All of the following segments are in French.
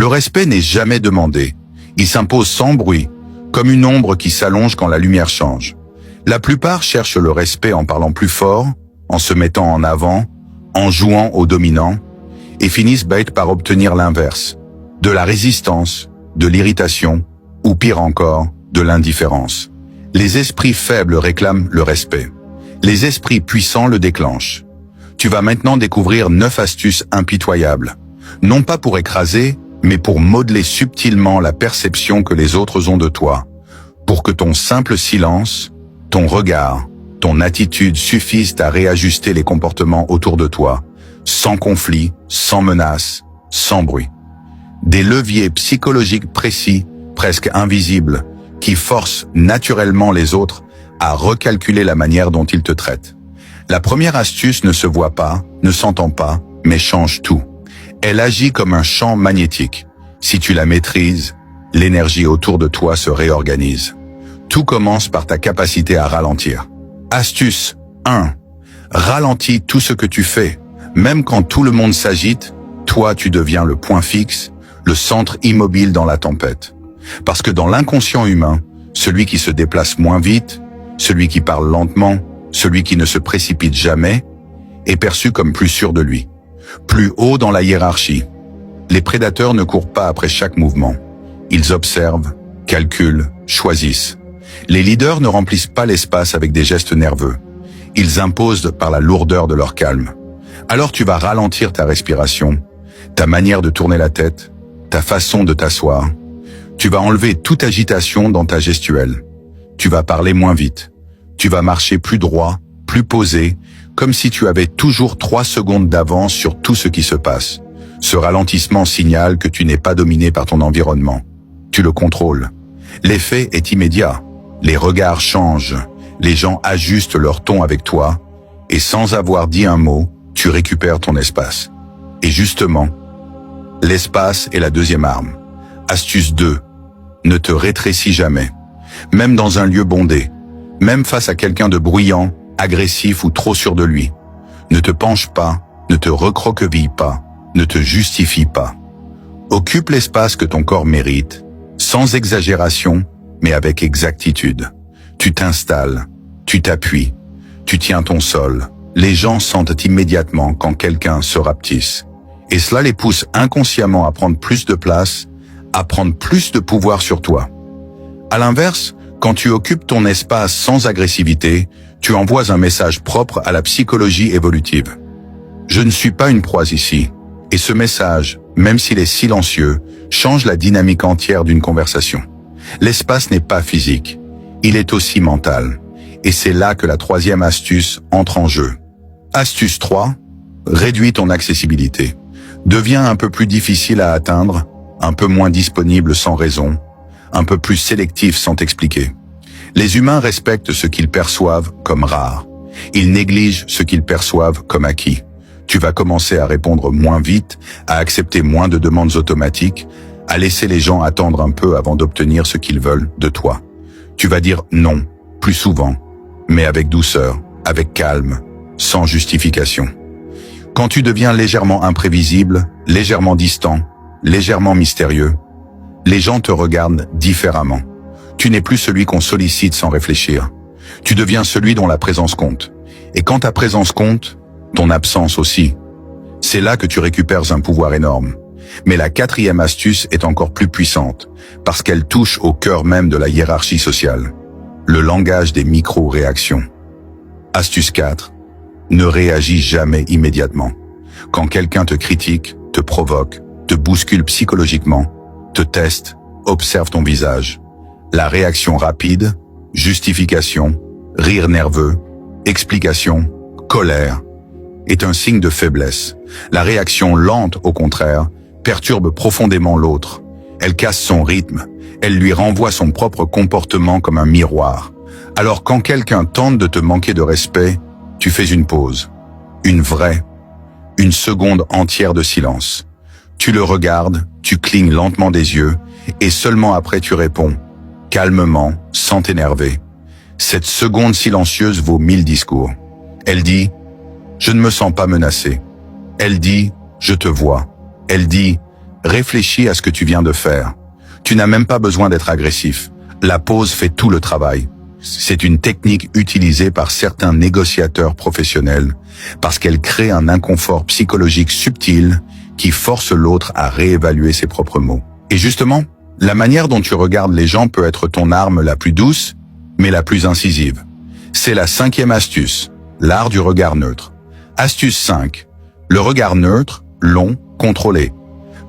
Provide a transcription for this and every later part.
respect n'est jamais demandé. Il s'impose sans bruit, comme une ombre qui s'allonge quand la lumière change. La plupart cherchent le respect en parlant plus fort, en se mettant en avant, en jouant au dominant, et finissent bêtes par obtenir l'inverse. De la résistance, de l'irritation, ou pire encore, de l'indifférence. Les esprits faibles réclament le respect. Les esprits puissants le déclenchent. Tu vas maintenant découvrir 9 astuces impitoyables. Non pas pour écraser, mais pour modeler subtilement la perception que les autres ont de toi. Pour que ton simple silence, ton regard, ton attitude suffisent à réajuster les comportements autour de toi, sans conflit, sans menace, sans bruit. Des leviers psychologiques précis, presque invisibles, qui forcent naturellement les autres à recalculer la manière dont ils te traitent. La première astuce ne se voit pas, ne s'entend pas, mais change tout. Elle agit comme un champ magnétique. Si tu la maîtrises, l'énergie autour de toi se réorganise. Tout commence par ta capacité à ralentir. Astuce 1. Ralentis tout ce que tu fais. Même quand tout le monde s'agite, toi tu deviens le point fixe, le centre immobile dans la tempête. Parce que dans l'inconscient humain, celui qui se déplace moins vite, celui qui parle lentement, celui qui ne se précipite jamais, est perçu comme plus sûr de lui. Plus haut dans la hiérarchie. Les prédateurs ne courent pas après chaque mouvement. Ils observent, calculent, choisissent. Les leaders ne remplissent pas l'espace avec des gestes nerveux. Ils imposent par la lourdeur de leur calme. Alors tu vas ralentir ta respiration, ta manière de tourner la tête, ta façon de t'asseoir. Tu vas enlever toute agitation dans ta gestuelle. Tu vas parler moins vite. Tu vas marcher plus droit, plus posé, comme si tu avais toujours 3 secondes d'avance sur tout ce qui se passe. Ce ralentissement signale que tu n'es pas dominé par ton environnement. Tu le contrôles. L'effet est immédiat. Les regards changent. Les gens ajustent leur ton avec toi. Et sans avoir dit un mot, tu récupères ton espace. Et justement, l'espace est la deuxième arme. Astuce 2. Ne te rétrécis jamais. Même dans un lieu bondé. Même face à quelqu'un de bruyant, agressif ou trop sûr de lui. Ne te penche pas, ne te recroqueville pas, ne te justifie pas. Occupe l'espace que ton corps mérite, sans exagération, mais avec exactitude. Tu t'installes, tu t'appuies, tu tiens ton sol. Les gens sentent immédiatement quand quelqu'un se rapetisse. Et cela les pousse inconsciemment à prendre plus de place, à prendre plus de pouvoir sur toi. À l'inverse, quand tu occupes ton espace sans agressivité, tu envoies un message propre à la psychologie évolutive. Je ne suis pas une proie ici. Et ce message, même s'il est silencieux, change la dynamique entière d'une conversation. L'espace n'est pas physique, il est aussi mental. Et c'est là que la troisième astuce entre en jeu. Astuce 3, réduis ton accessibilité. Deviens un peu plus difficile à atteindre, un peu moins disponible sans raison, un peu plus sélectif sans t'expliquer. Les humains respectent ce qu'ils perçoivent comme rare. Ils négligent ce qu'ils perçoivent comme acquis. Tu vas commencer à répondre moins vite, à accepter moins de demandes automatiques, à laisser les gens attendre un peu avant d'obtenir ce qu'ils veulent de toi. Tu vas dire non, plus souvent, mais avec douceur, avec calme, sans justification. Quand tu deviens légèrement imprévisible, légèrement distant, légèrement mystérieux, les gens te regardent différemment. Tu n'es plus celui qu'on sollicite sans réfléchir. Tu deviens celui dont la présence compte. Et quand ta présence compte, ton absence aussi. C'est là que tu récupères un pouvoir énorme. Mais la quatrième astuce est encore plus puissante, parce qu'elle touche au cœur même de la hiérarchie sociale. Le langage des micro-réactions. Astuce 4. Ne réagis jamais immédiatement. Quand quelqu'un te critique, te provoque, te bouscule psychologiquement, te teste, observe ton visage. La réaction rapide, justification, rire nerveux, explication, colère, est un signe de faiblesse. La réaction lente, au contraire, perturbe profondément l'autre. Elle casse son rythme, elle lui renvoie son propre comportement comme un miroir. Alors quand quelqu'un tente de te manquer de respect, tu fais une pause, une vraie, une seconde entière de silence. Tu le regardes, tu clignes lentement des yeux, et seulement après tu réponds, calmement, sans t'énerver. Cette seconde silencieuse vaut 1000 discours. Elle dit « Je ne me sens pas menacé ». Elle dit « Je te vois ». Elle dit Réfléchis à ce que tu viens de faire. Tu n'as même pas besoin d'être agressif. La pause fait tout le travail. C'est une technique utilisée par certains négociateurs professionnels parce qu'elle crée un inconfort psychologique subtil qui force l'autre à réévaluer ses propres mots. Et justement, la manière dont tu regardes les gens peut être ton arme la plus douce, mais la plus incisive. C'est la 5e astuce, l'art du regard neutre. Astuce 5. Le regard neutre, long, contrôlé.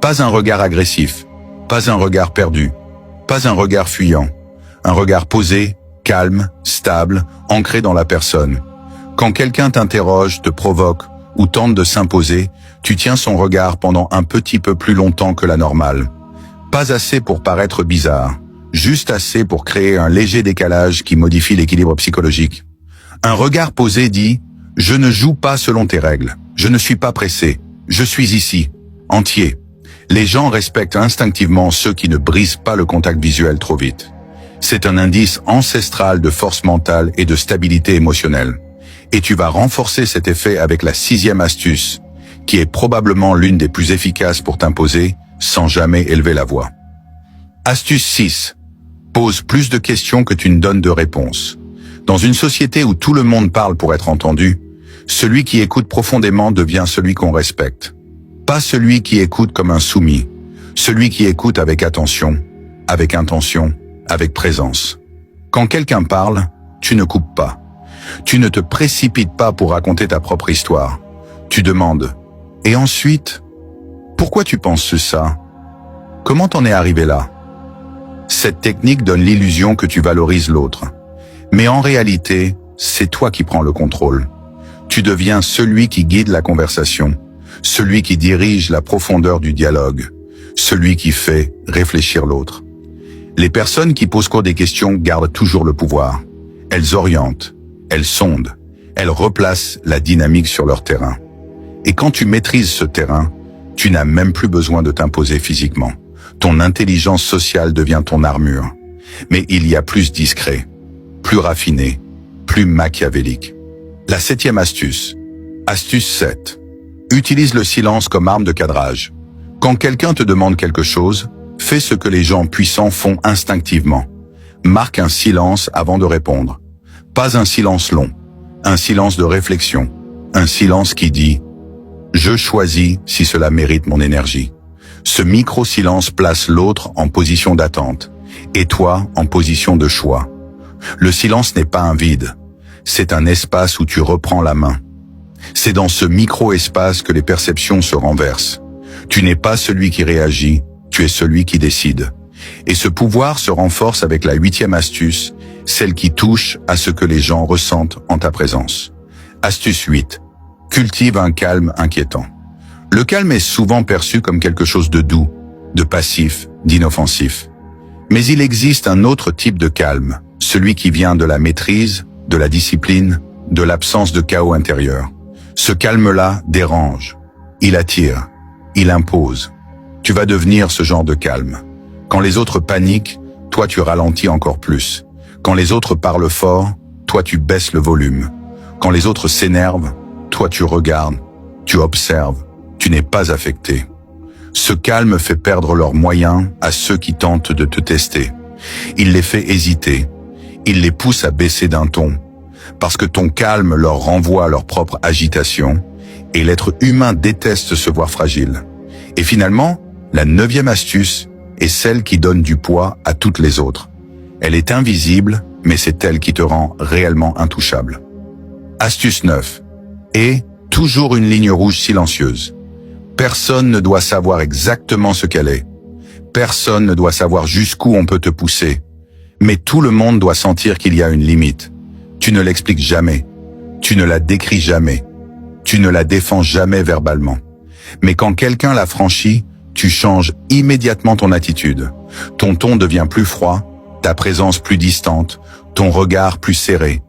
Pas un regard agressif, pas un regard perdu, pas un regard fuyant. Un regard posé, calme, stable, ancré dans la personne. Quand quelqu'un t'interroge, te provoque ou tente de s'imposer, tu tiens son regard pendant un petit peu plus longtemps que la normale. Pas assez pour paraître bizarre, juste assez pour créer un léger décalage qui modifie l'équilibre psychologique. Un regard posé dit « Je ne joue pas selon tes règles, je ne suis pas pressé, je suis ici, entier ». Les gens respectent instinctivement ceux qui ne brisent pas le contact visuel trop vite. C'est un indice ancestral de force mentale et de stabilité émotionnelle. Et tu vas renforcer cet effet avec la 6e astuce, qui est probablement l'une des plus efficaces pour t'imposer sans jamais élever la voix. Astuce 6. Pose plus de questions que tu ne donnes de réponses. Dans une société où tout le monde parle pour être entendu, celui qui écoute profondément devient celui qu'on respecte. Pas celui qui écoute comme un soumis, celui qui écoute avec attention, avec intention, avec présence. Quand quelqu'un parle, tu ne coupes pas. Tu ne te précipites pas pour raconter ta propre histoire. Tu demandes « Et ensuite, pourquoi tu penses ça? Comment t'en es arrivé là ?» Cette technique donne l'illusion que tu valorises l'autre. Mais en réalité, c'est toi qui prends le contrôle. Tu deviens celui qui guide la conversation, celui qui dirige la profondeur du dialogue, celui qui fait réfléchir l'autre. Les personnes qui posent des questions gardent toujours le pouvoir. Elles orientent, elles sondent, elles replacent la dynamique sur leur terrain. Et quand tu maîtrises ce terrain, tu n'as même plus besoin de t'imposer physiquement. Ton intelligence sociale devient ton armure. Mais il y a plus discret, plus raffiné, plus machiavélique. La 7e astuce. Astuce 7. Utilise le silence comme arme de cadrage. Quand quelqu'un te demande quelque chose, fais ce que les gens puissants font instinctivement. Marque un silence avant de répondre. Pas un silence long, un silence de réflexion, un silence qui dit « Je choisis si cela mérite mon énergie ». Ce micro-silence place l'autre en position d'attente, et toi en position de choix. Le silence n'est pas un vide, c'est un espace où tu reprends la main. C'est dans ce micro-espace que les perceptions se renversent. Tu n'es pas celui qui réagit, tu es celui qui décide. Et ce pouvoir se renforce avec la 8e astuce, celle qui touche à ce que les gens ressentent en ta présence. Astuce 8. Cultive un calme inquiétant. Le calme est souvent perçu comme quelque chose de doux, de passif, d'inoffensif. Mais il existe un autre type de calme, celui qui vient de la maîtrise, de la discipline, de l'absence de chaos intérieur. Ce calme-là dérange, il attire, il impose. Tu vas devenir ce genre de calme. Quand les autres paniquent, toi tu ralentis encore plus. Quand les autres parlent fort, toi tu baisses le volume. Quand les autres s'énervent, toi tu regardes, tu observes, tu n'es pas affecté. Ce calme fait perdre leurs moyens à ceux qui tentent de te tester. Il les fait hésiter, il les pousse à baisser d'un ton, parce que ton calme leur renvoie à leur propre agitation, et l'être humain déteste se voir fragile. Et finalement, la 9e astuce est celle qui donne du poids à toutes les autres. Elle est invisible, mais c'est elle qui te rend réellement intouchable. Astuce 9. Et toujours une ligne rouge silencieuse. Personne ne doit savoir exactement ce qu'elle est. Personne ne doit savoir jusqu'où on peut te pousser. Mais tout le monde doit sentir qu'il y a une limite. Tu ne l'expliques jamais. Tu ne la décris jamais. Tu ne la défends jamais verbalement. Mais quand quelqu'un la franchit, tu changes immédiatement ton attitude. Ton ton devient plus froid, ta présence plus distante, ton regard plus serré.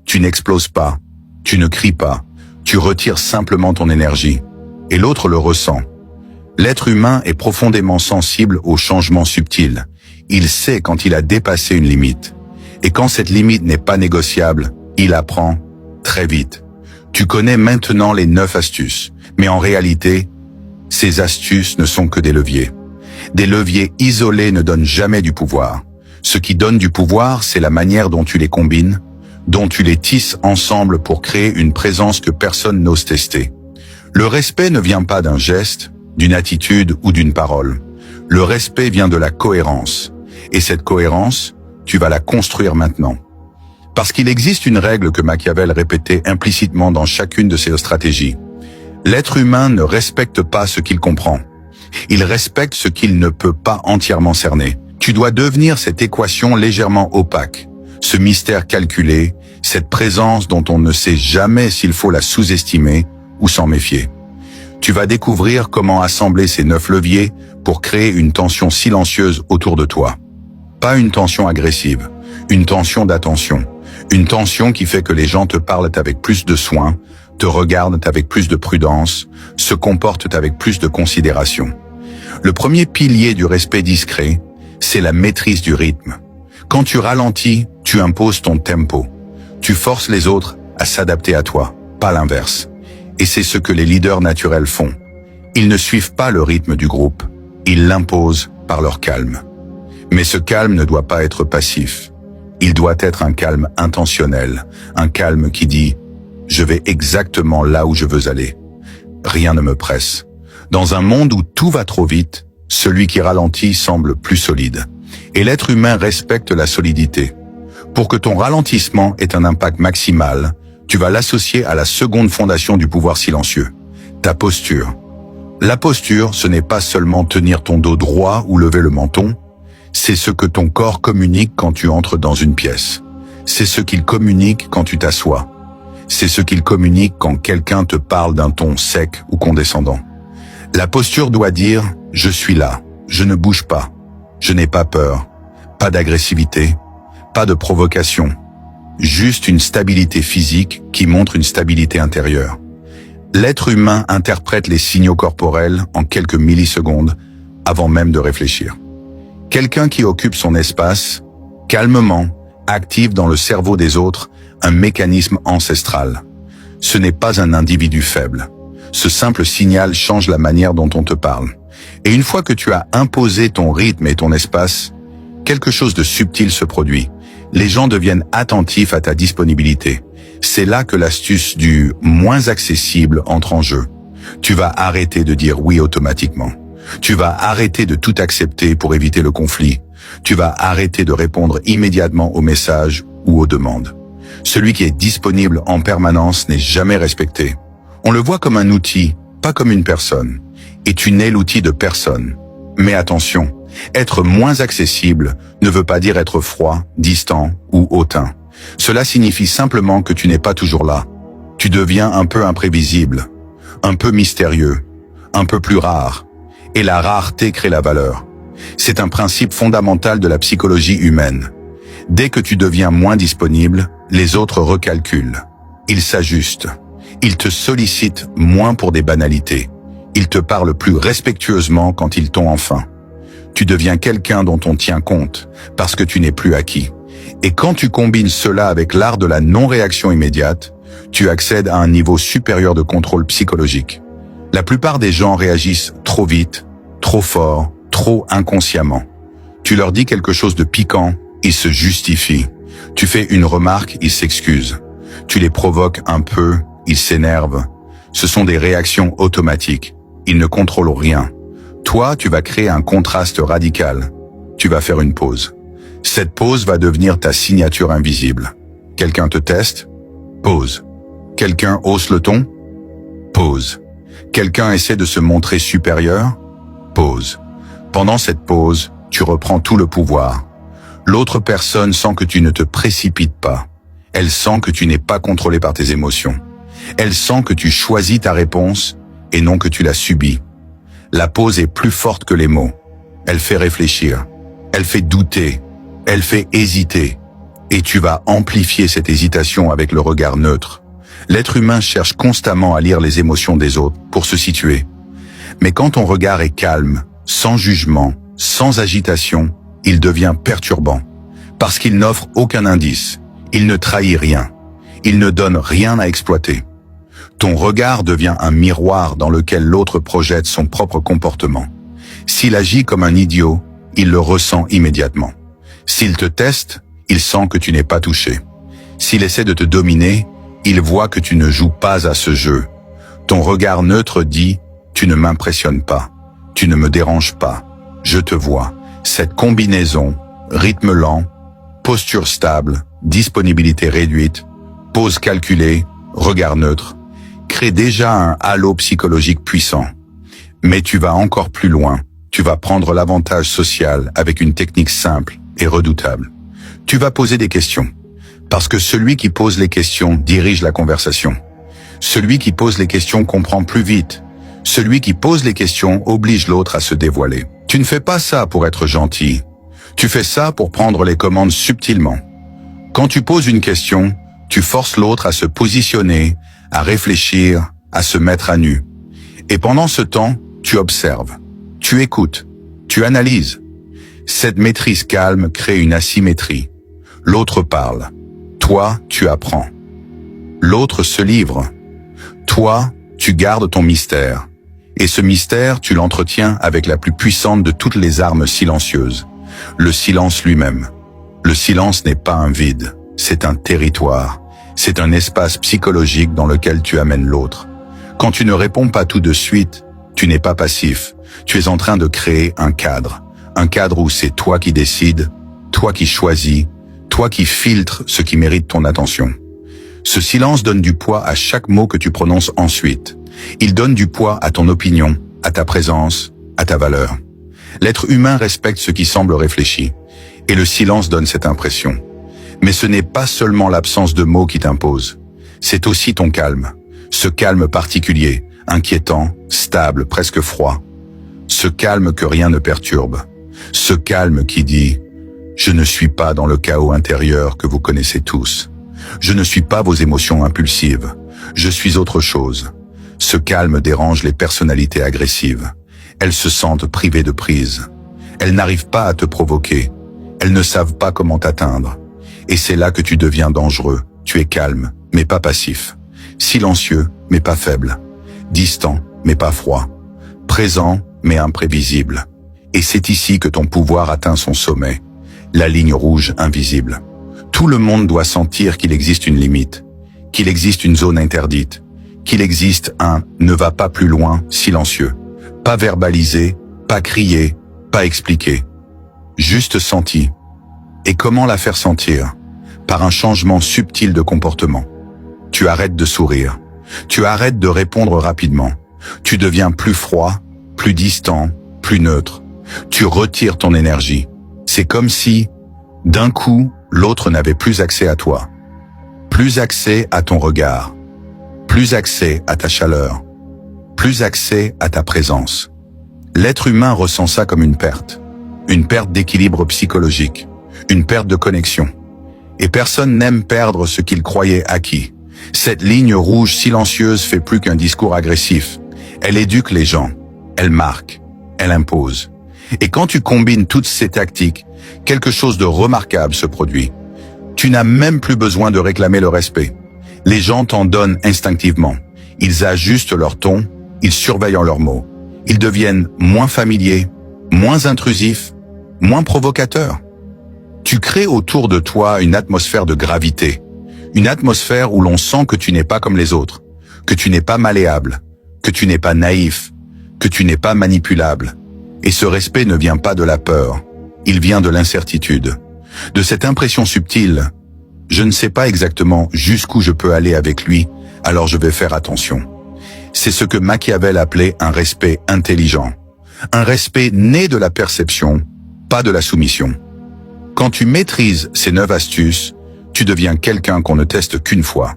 Tu n'exploses pas, tu ne cries pas, tu retires simplement ton énergie. Et l'autre le ressent. L'être humain est profondément sensible aux changements subtils. Il sait quand il a dépassé une limite. Et quand cette limite n'est pas négociable, il apprend très vite. Tu connais maintenant les 9 astuces, mais en réalité, Ces astuces ne sont que des leviers. Des leviers isolés ne donnent jamais du pouvoir. Ce qui donne du pouvoir, c'est la manière dont tu les combines, dont tu les tisses ensemble pour créer une présence que personne n'ose tester. Le respect ne vient pas d'un geste, d'une attitude ou d'une parole. Le respect vient de la cohérence. Et cette cohérence, tu vas la construire maintenant. Parce qu'il existe une règle que Machiavel répétait implicitement dans chacune de ses stratégies. L'être humain ne respecte pas ce qu'il comprend. Il respecte ce qu'il ne peut pas entièrement cerner. Tu dois devenir cette équation légèrement opaque, ce mystère calculé, cette présence dont on ne sait jamais s'il faut la sous-estimer ou s'en méfier. Tu vas découvrir comment assembler ces 9 leviers pour créer une tension silencieuse autour de toi. Pas une tension agressive, une tension d'attention. Une tension qui fait que les gens te parlent avec plus de soin, te regardent avec plus de prudence, se comportent avec plus de considération. Le premier pilier du respect discret, c'est la maîtrise du rythme. Quand tu ralentis, tu imposes ton tempo. Tu forces les autres à s'adapter à toi, pas l'inverse. Et c'est ce que les leaders naturels font. Ils ne suivent pas le rythme du groupe, ils l'imposent par leur calme. Mais ce calme ne doit pas être passif. Il doit être un calme intentionnel, un calme qui dit « je vais exactement là où je veux aller. Rien ne me presse ». Dans un monde où tout va trop vite, celui qui ralentit semble plus solide. Et l'être humain respecte la solidité. Pour que ton ralentissement ait un impact maximal, tu vas l'associer à la seconde fondation du pouvoir silencieux, ta posture. La posture, ce n'est pas seulement tenir ton dos droit ou lever le menton, c'est ce que ton corps communique quand tu entres dans une pièce. C'est ce qu'il communique quand tu t'assois. C'est ce qu'il communique quand quelqu'un te parle d'un ton sec ou condescendant. La posture doit dire « je suis là, je ne bouge pas, je n'ai pas peur, pas d'agressivité, pas de provocation, juste une stabilité physique qui montre une stabilité intérieure ». L'être humain interprète les signaux corporels en quelques millisecondes avant même de réfléchir. Quelqu'un qui occupe son espace, calmement, active dans le cerveau des autres un mécanisme ancestral. Ce n'est pas un individu faible. Ce simple signal change la manière dont on te parle. Et une fois que tu as imposé ton rythme et ton espace, quelque chose de subtil se produit. Les gens deviennent attentifs à ta disponibilité. C'est là que l'astuce du moins accessible entre en jeu. Tu vas arrêter de dire oui automatiquement. Tu vas arrêter de tout accepter pour éviter le conflit. Tu vas arrêter de répondre immédiatement aux messages ou aux demandes. Celui qui est disponible en permanence n'est jamais respecté. On le voit comme un outil, pas comme une personne. Et tu n'es l'outil de personne. Mais attention, être moins accessible ne veut pas dire être froid, distant ou hautain. Cela signifie simplement que tu n'es pas toujours là. Tu deviens un peu imprévisible, un peu mystérieux, un peu plus rare. Et la rareté crée la valeur. C'est un principe fondamental de la psychologie humaine. Dès que tu deviens moins disponible, les autres recalculent. Ils s'ajustent. Ils te sollicitent moins pour des banalités. Ils te parlent plus respectueusement quand ils t'ont enfin. Tu deviens quelqu'un dont on tient compte, parce que tu n'es plus acquis. Et quand tu combines cela avec l'art de la non-réaction immédiate, tu accèdes à un niveau supérieur de contrôle psychologique. La plupart des gens réagissent trop vite, trop fort, trop inconsciemment. Tu leur dis quelque chose de piquant, ils se justifient. Tu fais une remarque, ils s'excusent. Tu les provoques un peu, ils s'énervent. Ce sont des réactions automatiques. Ils ne contrôlent rien. Toi, tu vas créer un contraste radical. Tu vas faire une pause. Cette pause va devenir ta signature invisible. Quelqu'un te teste? Pause. Quelqu'un hausse le ton? Pause. Quelqu'un essaie de se montrer supérieur? Pause. Pendant cette pause, tu reprends tout le pouvoir. L'autre personne sent que tu ne te précipites pas. Elle sent que tu n'es pas contrôlé par tes émotions. Elle sent que tu choisis ta réponse et non que tu la subis. La pause est plus forte que les mots. Elle fait réfléchir. Elle fait douter. Elle fait hésiter. Et tu vas amplifier cette hésitation avec le regard neutre. L'être humain cherche constamment à lire les émotions des autres pour se situer. Mais quand ton regard est calme, sans jugement, sans agitation, il devient perturbant. Parce qu'il n'offre aucun indice. Il ne trahit rien. Il ne donne rien à exploiter. Ton regard devient un miroir dans lequel l'autre projette son propre comportement. S'il agit comme un idiot, il le ressent immédiatement. S'il te teste, il sent que tu n'es pas touché. S'il essaie de te dominer, il voit que tu ne joues pas à ce jeu. Ton regard neutre dit « Tu ne m'impressionnes pas, tu ne me déranges pas, je te vois ». Cette combinaison, rythme lent, posture stable, disponibilité réduite, pose calculée, regard neutre, crée déjà un halo psychologique puissant. Mais tu vas encore plus loin, tu vas prendre l'avantage social avec une technique simple et redoutable. Tu vas poser des questions, parce que celui qui pose les questions dirige la conversation. Celui qui pose les questions comprend plus vite. Celui qui pose les questions oblige l'autre à se dévoiler. Tu ne fais pas ça pour être gentil. Tu fais ça pour prendre les commandes subtilement. Quand tu poses une question, tu forces l'autre à se positionner, à réfléchir, à se mettre à nu. Et pendant ce temps, tu observes, tu écoutes, tu analyses. Cette maîtrise calme crée une asymétrie. L'autre parle. Toi, tu apprends. L'autre se livre. Toi, tu gardes ton mystère. Et ce mystère, tu l'entretiens avec la plus puissante de toutes les armes silencieuses. Le silence lui-même. Le silence n'est pas un vide, c'est un territoire. C'est un espace psychologique dans lequel tu amènes l'autre. Quand tu ne réponds pas tout de suite, tu n'es pas passif. Tu es en train de créer un cadre. Un cadre où c'est toi qui décides, toi qui choisis, toi qui filtres ce qui mérite ton attention. Ce silence donne du poids à chaque mot que tu prononces ensuite. Il donne du poids à ton opinion, à ta présence, à ta valeur. L'être humain respecte ce qui semble réfléchi, et le silence donne cette impression. Mais ce n'est pas seulement l'absence de mots qui t'impose, c'est aussi ton calme. Ce calme particulier, inquiétant, stable, presque froid. Ce calme que rien ne perturbe. Ce calme qui dit « Je ne suis pas dans le chaos intérieur que vous connaissez tous. Je ne suis pas vos émotions impulsives. Je suis autre chose. » Ce calme dérange les personnalités agressives. Elles se sentent privées de prise. Elles n'arrivent pas à te provoquer. Elles ne savent pas comment t'atteindre. Et c'est là que tu deviens dangereux. Tu es calme, mais pas passif. Silencieux, mais pas faible. Distant, mais pas froid. Présent, mais imprévisible. Et c'est ici que ton pouvoir atteint son sommet. La ligne rouge invisible. Tout le monde doit sentir qu'il existe une limite, qu'il existe une zone interdite, qu'il existe un « ne va pas plus loin » silencieux. Pas verbalisé, pas crié, pas expliqué. Juste senti. Et comment la faire sentir? Par un changement subtil de comportement. Tu arrêtes de sourire. Tu arrêtes de répondre rapidement. Tu deviens plus froid, plus distant, plus neutre. Tu retires ton énergie. C'est comme si, d'un coup, l'autre n'avait plus accès à toi. Plus accès à ton regard. Plus accès à ta chaleur. Plus accès à ta présence. L'être humain ressent ça comme une perte d'équilibre psychologique, une perte de connexion. Et personne n'aime perdre ce qu'il croyait acquis. Cette ligne rouge silencieuse fait plus qu'un discours agressif. Elle éduque les gens, elle marque, elle impose. Et quand tu combines toutes ces tactiques, quelque chose de remarquable se produit. Tu n'as même plus besoin de réclamer le respect. Les gens t'en donnent instinctivement. Ils ajustent leur ton, ils surveillent leurs mots. Ils deviennent moins familiers, moins intrusifs, moins provocateurs. Tu crées autour de toi une atmosphère de gravité, une atmosphère où l'on sent que tu n'es pas comme les autres, que tu n'es pas malléable, que tu n'es pas naïf, que tu n'es pas manipulable. Et ce respect ne vient pas de la peur, il vient de l'incertitude, de cette impression subtile. Je ne sais pas exactement jusqu'où je peux aller avec lui, alors je vais faire attention. C'est ce que Machiavel appelait un respect intelligent. Un respect né de la perception, pas de la soumission. Quand tu maîtrises ces 9 astuces, tu deviens quelqu'un qu'on ne teste qu'une fois.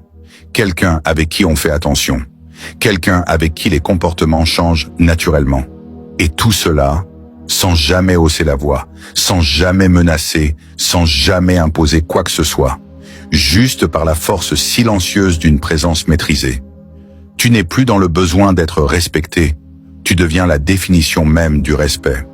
Quelqu'un avec qui on fait attention. Quelqu'un avec qui les comportements changent naturellement. Et tout cela, sans jamais hausser la voix, sans jamais menacer, sans jamais imposer quoi que ce soit. Juste par la force silencieuse d'une présence maîtrisée. Tu n'es plus dans le besoin d'être respecté, tu deviens la définition même du respect.